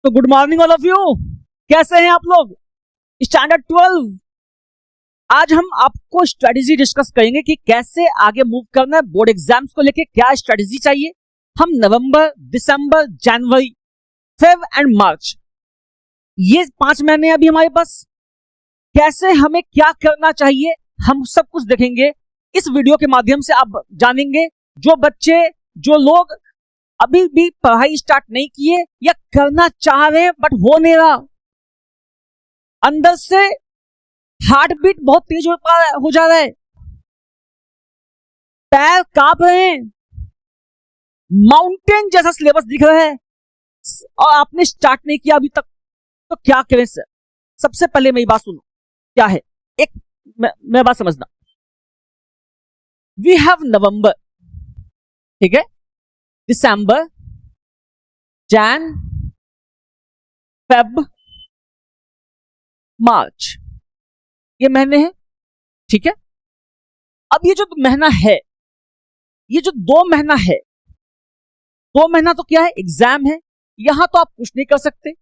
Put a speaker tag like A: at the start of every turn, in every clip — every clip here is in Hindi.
A: तो good morning all of you. कैसे हैं आप लोग? स्टैंडर्ड 12। आज हम आपको स्ट्रेटेजी डिस्कस करेंगे कि कैसे आगे मूव करना है। बोर्ड एग्जाम्स को लेके क्या स्ट्रेटेजी चाहिए। हम नवंबर, दिसंबर, जनवरी, फेब एंड मार्च, ये 5 महीने अभी हमारे पास, कैसे हमें क्या करना चाहिए हम सब कुछ देखेंगे इस वीडियो के माध्यम से। आप जानेंगे जो बच्चे, जो लोग अभी भी पढ़ाई स्टार्ट नहीं किए या करना चाह रहे हैं बट हो नहीं रहा, अंदर से हार्ट बीट बहुत तेज हो जा रहा है, पैर कांप रहे हैं, माउंटेन जैसा सिलेबस दिख रहा है और आपने स्टार्ट नहीं किया अभी तक, तो क्या करें सर? सबसे पहले मेरी बात सुनो, क्या है एक मैं बात समझना। वी हैव नवंबर, ठीक है, दिसंबर, जैन, फेब, मार्च, ये महीने हैं, ठीक है। अब ये जो महीना है, ये जो 2 महीना है, 2 महीना तो क्या है, एग्जाम है। यहां तो आप कुछ नहीं कर सकते,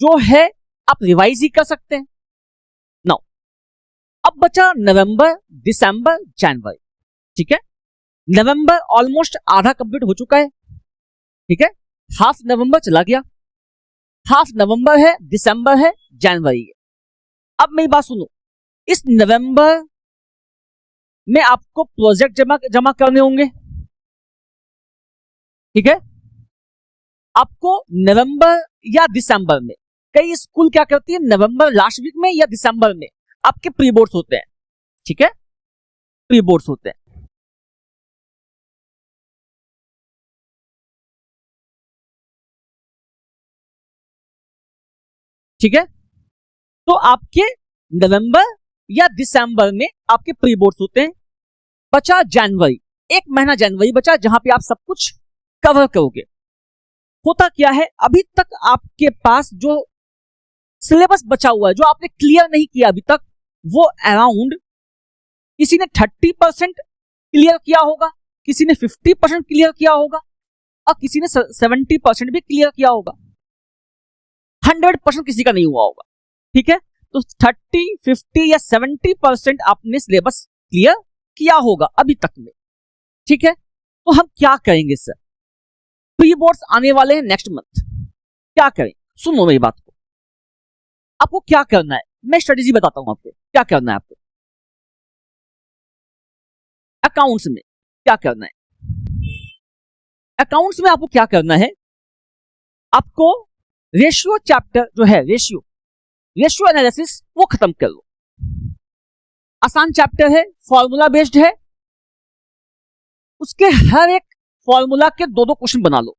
A: जो है आप रिवाइज ही कर सकते हैं। नाउ अब बचा नवंबर, दिसंबर, जनवरी, ठीक है। नवंबर ऑलमोस्ट आधा कंप्लीट हो चुका है, ठीक है। हाफ नवंबर चला गया, हाफ नवंबर है, दिसंबर है, जनवरी है। अब मेरी बात सुनो, इस नवंबर में आपको प्रोजेक्ट जमा करने होंगे, ठीक है। आपको नवंबर या दिसंबर में, कई स्कूल क्या करती है, नवंबर लास्ट वीक में या दिसंबर में आपके प्री बोर्ड्स होते हैं, ठीक है, प्री बोर्ड्स होते हैं। ठीक है, तो आपके नवंबर या दिसंबर में आपके प्री बोर्ड्स होते हैं। बचा जनवरी, 1 महीना जनवरी बचा जहां पे आप सब कुछ कवर करोगे। होता क्या है, अभी तक आपके पास जो सिलेबस बचा हुआ है, जो आपने क्लियर नहीं किया अभी तक, वो अराउंड किसी ने 30% क्लियर किया होगा, किसी ने 50% क्लियर किया होगा और किसी ने 70% भी क्लियर किया होगा। 100% किसी का नहीं हुआ होगा, ठीक है। तो 30, 50 या 70% आपने सिलेबस क्लियर किया होगा अभी तक में, ठीक है। तो हम क्या करेंगे सर, प्री बोर्ड्स आने वाले हैं नेक्स्ट मंथ, क्या करें? सुनो मेरी बात को, आपको क्या करना है, मैं स्ट्रेटेजी बताता हूं आपको क्या करना है। आपको अकाउंट्स में क्या करना है, अकाउंट्स में आपको क्या करना है, आपको रेशियो चैप्टर जो है, रेशियो एनालिसिस, वो खत्म कर लो। आसान चैप्टर है, फॉर्मूला बेस्ड है, उसके हर एक फॉर्मूला के 2-2 क्वेश्चन बना लो।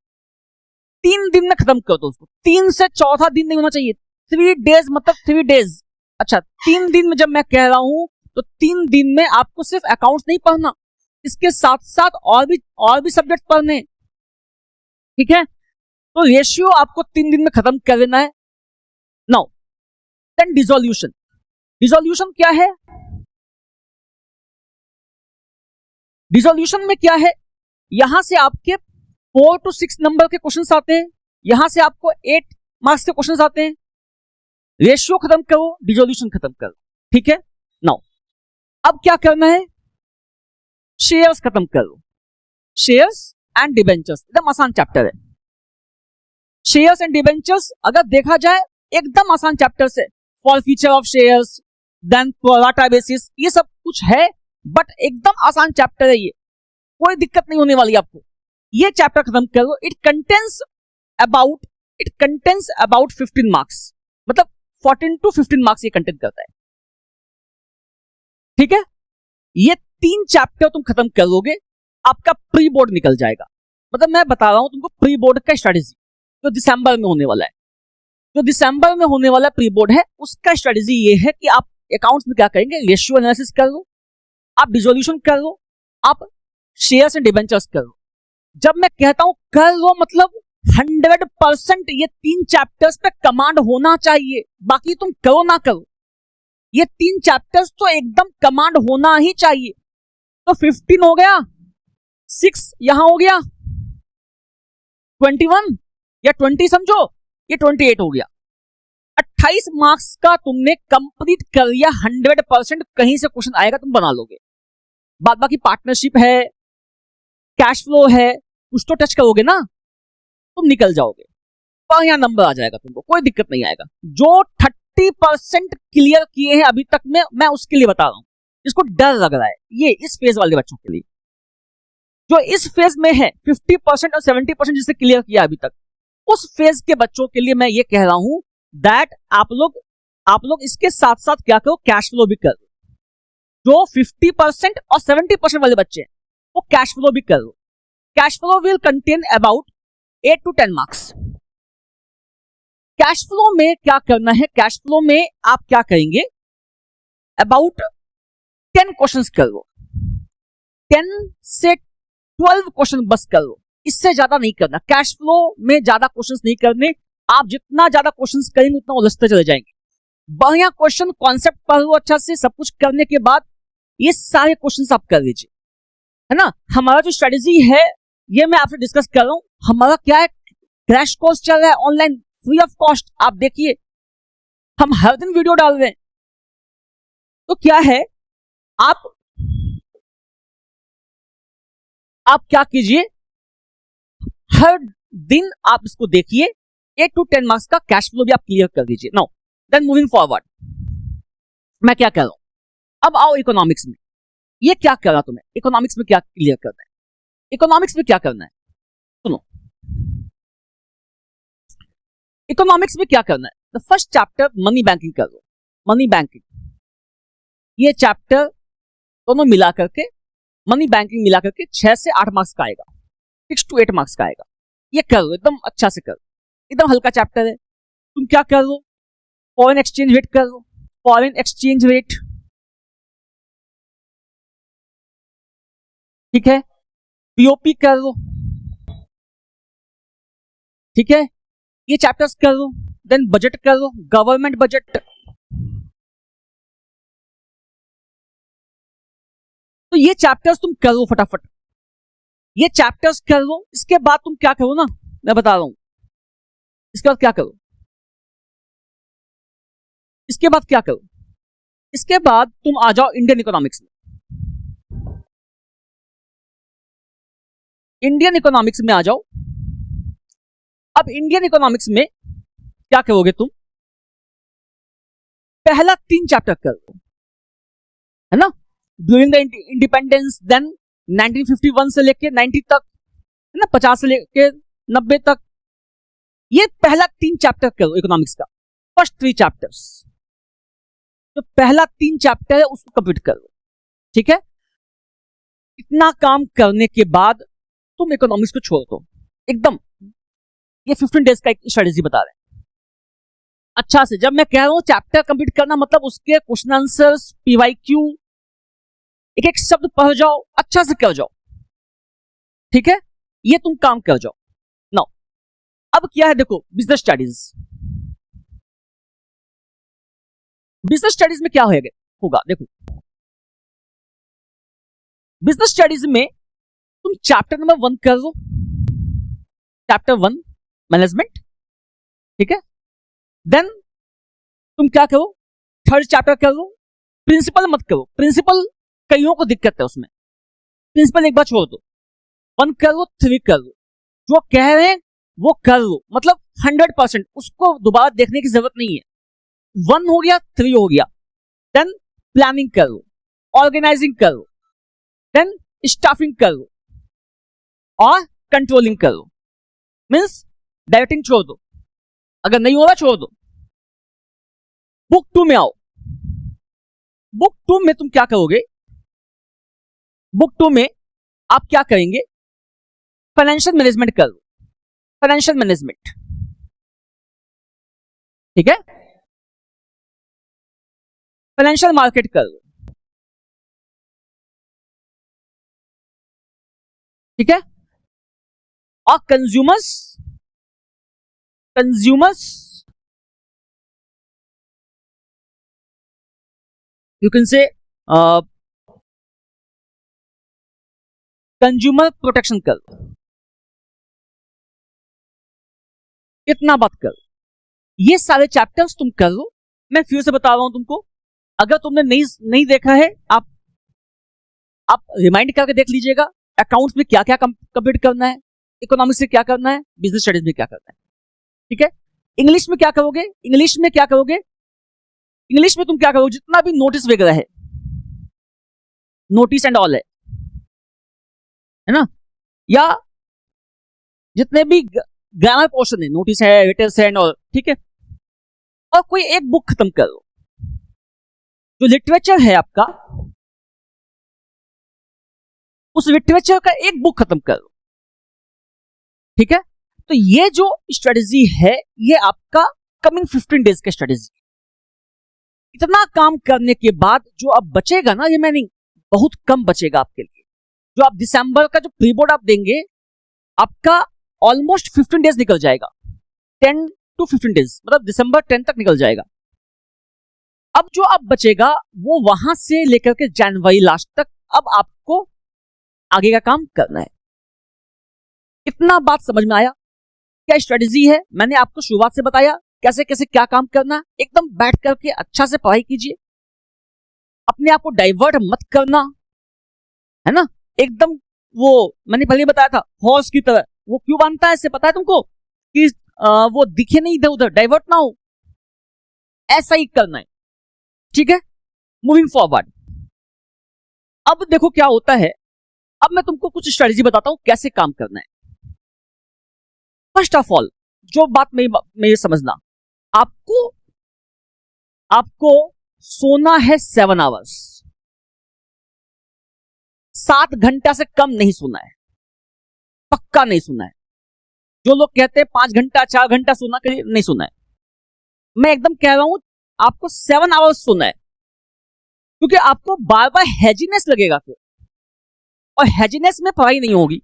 A: 3 दिन में खत्म कर दो उसको, 3 से चौथा दिन नहीं होना चाहिए। 3 डेज मतलब 3 डेज, अच्छा 3 दिन में जब मैं कह रहा हूं तो 3 दिन में आपको सिर्फ अकाउंट्स नहीं पढ़ना, इसके साथ साथ और भी सब्जेक्ट पढ़ने, ठीक है। तो रेशियो आपको 3 दिन में खत्म कर देना है। नाउ देन डिसोल्यूशन, डिसोल्यूशन क्या है, डिसोल्यूशन में क्या है, यहां से आपके 4 to 6 नंबर के क्वेश्चंस आते हैं, यहां से आपको 8 मार्क्स के क्वेश्चंस आते हैं। रेशियो खत्म करो, डिसोल्यूशन खत्म करो, ठीक है। नाउ अब क्या करना है, शेयर्स खत्म करो, शेयर्स एंड डिबेंचर्स, एकदम आसान चैप्टर है। शेयर्स एंड डिबेंचर्स अगर देखा जाए एकदम आसान चैप्टर से, forfeiture of shares, then pro rata basis, ये सब कुछ है बट एकदम आसान चैप्टर है, ये कोई दिक्कत नहीं होने वाली आपको। ये चैप्टर खत्म करो। इट कंटेन्स अबाउट 15 मार्क्स, मतलब 14 to 15 मार्क्स ये कंटेंट करता है, ठीक है। ये 3 चैप्टर तुम खत्म कर लोगे, आपका प्री बोर्ड निकल जाएगा। मतलब मैं बता रहा हूं तुमको प्री बोर्ड का स्ट्रेटेजी, जो दिसंबर में होने वाला है, जो दिसंबर में होने वाला प्री बोर्ड है, उसका स्ट्रेटेजी ये है कि आप अकाउंट्स में क्या करेंगे, रेशियो एनालिसिस कर लो, आप डिसोल्यूशन कर लो, आप शेयर्स एंड डिबेंचर्स कर लो। जब मैं कहता हूं कर लो, मतलब 100% ये 3 चैप्टर्स पे कमांड होना चाहिए, बाकी तुम करो ना करो, ये 3 चैप्टर्स तो एकदम कमांड होना ही चाहिए। तो 15 हो गया, 6 यहां हो गया, 21 या 20 समझो, ये 28 हो गया। 28 मार्क्स का तुमने कंप्लीट कर लिया, 100%। कहीं से क्वेश्चन आएगा तुम बना लोगे। बाद बाकी पार्टनरशिप है, कैश फ्लो है, कुछ तो टच करोगे ना, तुम निकल जाओगे। पर यहां नंबर आ जाएगा, तुमको कोई दिक्कत नहीं आएगा। जो 30% क्लियर किए हैं अभी तक में, मैं उसके लिए बता रहा हूं, जिसको डर लग रहा है, ये इस फेज वाले बच्चों के लिए। जो इस फेज में है 50% और 70% जिससे क्लियर किया अभी तक, उस फेज के बच्चों के लिए मैं ये कह रहा हूं दैट आप लोग इसके साथ साथ क्या करो, कैश फ्लो भी करो। जो 50% और 70% वाले बच्चे हैं वो कैश फ्लो भी करो। Cash flow will contain about 8 to 10 marks. Cash flow में क्या करना है, कैश फ्लो में आप क्या करेंगे, अबाउट 10 क्वेश्चंस करो, 10 से 12 क्वेश्चन बस करो, इससे ज्यादा नहीं करना। कैश फ्लो में ज्यादा क्वेश्चंस नहीं करने। आप जितना ज्यादा क्वेश्चंस करेंगे उतना उलझते चले जाएंगे। बढ़िया क्वेश्चन कॉन्सेप्ट पढ़ो अच्छा से, सब कुछ करने के बाद ये सारे क्वेश्चंस आप कर लीजिए, है ना। हमारा जो स्ट्रेटेजी है ये मैं आपसे डिस्कस कर रहा हूं। हमारा क्या है, क्रैश कोर्स चल रहा है ऑनलाइन, फ्री ऑफ कॉस्ट। आप देखिए हम हर दिन वीडियो डाल रहे हैं। तो क्या है, आप क्या कीजिए, हर दिन आप इसको देखिए, 8 to 10 मार्क्स का कैश फ्लो भी आप क्लियर कर दीजिए। नाउ देन मूविंग फॉरवर्ड, मैं क्या कर रहा हूं, अब आओ इकोनॉमिक्स में। ये क्या कर रहा तुम्हें, इकोनॉमिक्स में क्या क्लियर करना है, इकोनॉमिक्स में क्या करना है, सुनो। इकोनॉमिक्स में क्या करना है, the first chapter money banking कर लो। मनी बैंकिंग, ये चैप्टर दोनों मिला करके, मनी बैंकिंग मिला करके 6 से 8 मार्क्स का आएगा, 6 to 8 मार्क्स का आएगा। ये कर लो, एकदम अच्छा से कर लो, एकदम हल्का चैप्टर है। तुम क्या कर लो, फॉरेन एक्सचेंज रेट कर लो, फॉरेन एक्सचेंज रेट, ठीक है। पीओपी कर लो, ठीक है, ये चैप्टर्स कर लो। देन बजट कर लो, गवर्नमेंट बजट। तो ये चैप्टर्स तुम कर लो फटाफट, ये चैप्टर्स कर लो। इसके बाद तुम क्या करो ना, मैं बता रहा हूं, इसके बाद क्या करो, इसके बाद क्या करो, इसके बाद तुम आ जाओ इंडियन इकोनॉमिक्स में। इंडियन इकोनॉमिक्स में आ जाओ। अब इंडियन इकोनॉमिक्स में क्या करोगे तुम, पहला 3 चैप्टर कर लो, है ना। ड्यूरिंग द इंडिपेंडेंस, देन 1951 से लेके 90 तक, है ना, 50 से लेके 90 तक, ये पहला 3 चैप्टर करो इकोनॉमिक्स का, फर्स्ट 3 चैप्टर्स। तो पहला 3 चैप्टर है उसको कंप्लीट करो, ठीक है। इतना काम करने के बाद तुम इकोनॉमिक्स को छोड़ दो एकदम। ये 15 डेज का एक स्ट्रेटेजी बता रहे हैं अच्छा से। जब मैं कह रहा हूं चैप्टर कंप्लीट करना, मतलब उसके क्वेश्चन आंसर्स, पीवाईक्यू, एक एक शब्द पढ़ जाओ, अच्छा से कर जाओ, ठीक है। ये तुम काम कर जाओ। नाउ अब क्या है, देखो बिजनेस स्टडीज। बिजनेस स्टडीज में क्या होगा, देखो बिजनेस स्टडीज में तुम चैप्टर नंबर 1 कर लो, चैप्टर 1 मैनेजमेंट, ठीक है। देन तुम क्या करो, 3rd चैप्टर कर लो। प्रिंसिपल मत करो, प्रिंसिपल कईयों को दिक्कत है उसमें, प्रिंसिपल एक बार छोड़ दो। 1 कर लो, 3 कर लो, जो कह रहे हैं वो कर लो, मतलब 100%, उसको दोबारा देखने की जरूरत नहीं है। 1 हो गया, 3 हो गया। देन प्लानिंग कर लो, ऑर्गेनाइजिंग कर लो, देन स्टाफिंग कर लो और कंट्रोलिंग कर लो। मीन्स डायरेक्टिंग छोड़ दो, अगर नहीं होगा छोड़ दो। बुक 2 में आओ। बुक 2 में तुम क्या करोगे, बुक 2 में आप क्या करेंगे, फाइनेंशियल मैनेजमेंट कर लो, फाइनेंशियल मैनेजमेंट, ठीक है। फाइनेंशियल मार्केट कर लो, ठीक है। और consumers you can say consumer protection कर लो, इतना बात कर। ये सारे चैप्टर्स तुम कर लो। मैं फिर से बता रहा हूं तुमको, अगर तुमने नहीं देखा है, आप रिमाइंड करके देख लीजिएगा। अकाउंट्स में क्या क्या कंप्लीट करना है, इकोनॉमिक्स से क्या करना है, बिजनेस स्टडीज में क्या करना है, ठीक है। इंग्लिश में क्या करोगे, इंग्लिश में तुम क्या करोगे, जितना भी नोटिस वगैरह है, नोटिस एंड ऑल है ना, या जितने भी ग्रामर पोर्शन है, नोटिस है, रिटर्स है एंड ऑल, ठीक है। और कोई एक बुक खत्म करो, जो लिटरेचर है आपका, उस लिटरेचर का एक बुक खत्म करो, ठीक है। तो ये जो स्ट्रेटेजी है, ये आपका कमिंग 15 डेज का स्ट्रेटेजी। इतना काम करने के बाद जो अब बचेगा ना, रिमेनिंग बहुत कम बचेगा आपके लिए। जो आप दिसंबर का जो प्री बोर्ड आप देंगे, आपका ऑलमोस्ट 15 डेज निकल जाएगा, 10 to 15 डेज, मतलब दिसंबर 10 तक निकल जाएगा। अब जो अब बचेगा वो वहां से लेकर के जनवरी लास्ट तक अब आपको आगे का काम करना है। इतना बात समझ में आया? क्या स्ट्रेटेजी है, मैंने आपको शुरुआत से बताया कैसे कैसे क्या काम करना। एकदम बैठ करके अच्छा से पढ़ाई कीजिए, अपने आप को डाइवर्ट मत करना, है ना। एकदम वो मैंने पहले बताया था, हॉर्स की तरह, वो क्यों बांधता है, इससे पता है तुमको, कि वो दिखे नहीं इधर उधर, डाइवर्ट ना हो, ऐसा ही करना है, ठीक है। मूविंग फॉरवर्ड, अब देखो क्या होता है। अब मैं तुमको कुछ स्ट्रेटेजी बताता हूं कैसे काम करना है। फर्स्ट ऑफ ऑल, जो बात मेरी समझना, आपको सोना है 7 आवर्स, 7 घंटा से कम नहीं सोना है, पक्का नहीं सोना है। जो लोग कहते हैं 5 घंटा 4 घंटा सोना के लिए, नहीं सोना है। मैं एकदम कह रहा हूं आपको 7 आवर्स सोना है, क्योंकि आपको बार बार हैजीनेस लगेगा फिर, और हैजीनेस में पढ़ाई नहीं होगी,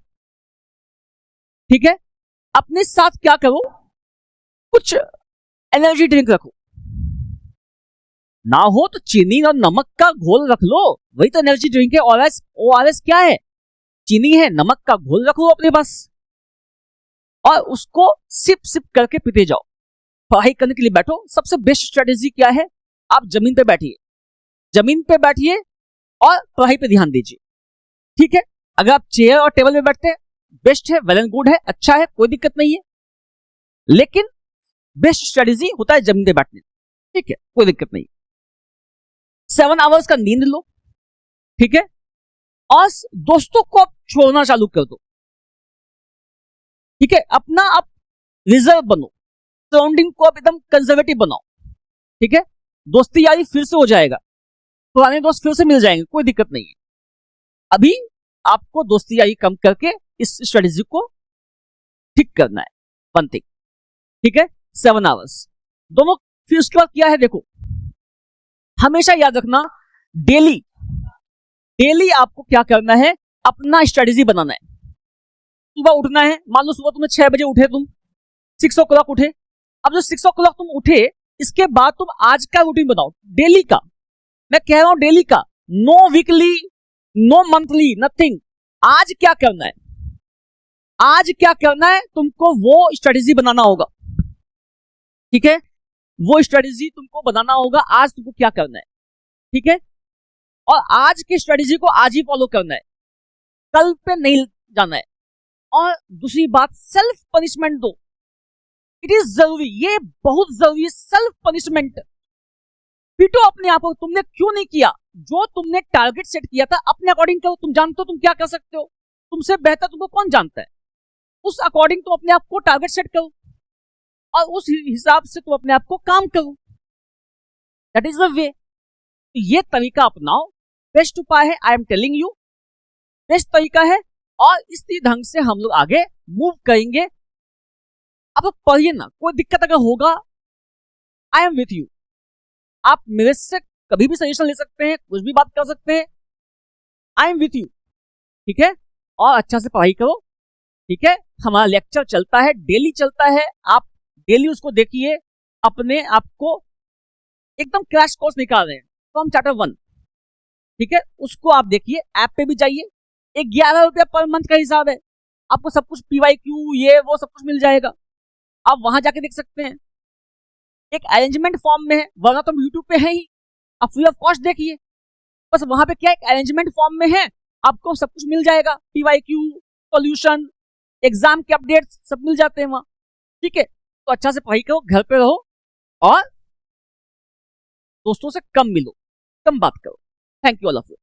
A: ठीक है। अपने साथ क्या करो, कुछ एनर्जी ड्रिंक रखो, ना हो तो चीनी और नमक का घोल रख लो, वही तो एनर्जी ड्रिंक है। ओआरएस क्या है, चीनी है, नमक का घोल रखो अपने पास, और उसको सिप सिप करके पीते जाओ। पढ़ाई करने के लिए बैठो, सबसे बेस्ट स्ट्रेटेजी क्या है, आप जमीन पे बैठिए और पढ़ाई पे ध्यान दीजिए, ठीक है। अगर आप चेयर और टेबल पे बैठते हैं, बेस्ट है, वेल एंड गुड है, अच्छा है, कोई दिक्कत नहीं है, लेकिन बेस्ट स्ट्रेटेजी होता है जमीन पे बैठने, ठीक है, कोई दिक्कत नहीं। 7 आवर्स का नींद लो, ठीक है। और दोस्तों को आप छोड़ना चालू कर दो, ठीक है। अपना आप रिजर्व बनो, सराउंडिंग को आप एकदम कंजर्वेटिव बनाओ, ठीक है। दोस्ती यारी फिर से हो जाएगा, पुराने दोस्त फिर से मिल जाएंगे, कोई दिक्कत नहीं है। अभी आपको दोस्ती यारी कम करके इस स्ट्रेटेजी को ठीक करना है, वन थिंग, ठीक है। 7 आवर्स दोनों। फिर उसके बाद क्या है, देखो हमेशा याद रखना, डेली आपको क्या करना है, अपना स्ट्रेटेजी बनाना है। सुबह उठना है, मान लो सुबह तुम्हें 6 बजे उठे, तुम 6 o'clock उठे। अब जो 6 o'clock तुम उठे, इसके बाद तुम आज का रूटीन बनाओ, डेली का, मैं कह रहा हूं डेली का, no weekly, no monthly, nothing. आज क्या करना है, आज क्या करना है, तुमको वो स्ट्रेटेजी बनाना होगा, ठीक है। वो स्ट्रेटेजी तुमको बनाना होगा, आज तुमको क्या करना है, ठीक है। और आज की स्ट्रेटेजी को आज ही फॉलो करना है, कल पे नहीं जाना है। और दूसरी बात, सेल्फ पनिशमेंट दो, इट इज जरूरी, ये बहुत जरूरी है, सेल्फ पनिशमेंट। पीटो अपने आप को, तुमने क्यों नहीं किया, जो तुमने टारगेट सेट किया था अपने अकॉर्डिंग करो। तुम जानते हो तुम क्या कर सकते हो, तुमसे बेहतर तुमको कौन जानता है, उस अकॉर्डिंग तुम अपने आप को टारगेट सेट करो, और उस हिसाब से तुम अपने आप को काम करो, दैट इज द वे। ये तरीका अपनाओ, बेस्ट उपाय है, I am telling you, best तरीका है। और इसी ढंग से हम लोग आगे मूव करेंगे। अब पढ़िए ना, कोई दिक्कत अगर होगा, आई एम विथ यू, आप मेरे से कभी भी सजेशन ले सकते हैं, कुछ भी बात कर सकते हैं, आई एम विथ यू, ठीक है। और अच्छा से पढ़ाई करो, ठीक है। हमारा लेक्चर चलता है, डेली चलता है, आप डेली उसको देखिए, अपने आप को एकदम क्रैश कोर्स निकाल रहे हैं, तो हम चैप्टर 1, ठीक है, उसको आप देखिए, ऐप पे भी जाइए, 11 रुपया पर मंथ का हिसाब है, आपको सब कुछ PYQ ये वो सब कुछ मिल जाएगा, आप वहां जाके देख सकते हैं। एक अरेंजमेंट फॉर्म में है, वरना तो यूट्यूब पे है ही, आप फ्री ऑफ कॉस्ट देखिए। बस वहां पे क्या एक अरेंजमेंट फॉर्म में है, आपको सब कुछ मिल जाएगा, पीवाईक्यू, सॉल्यूशन, एग्जाम के अपडेट्स सब मिल जाते हैं वहां। ठीक है, तो अच्छा से पढ़ाई करो, घर पे रहो और दोस्तों से कम मिलो, कम बात करो। Thank you all of you.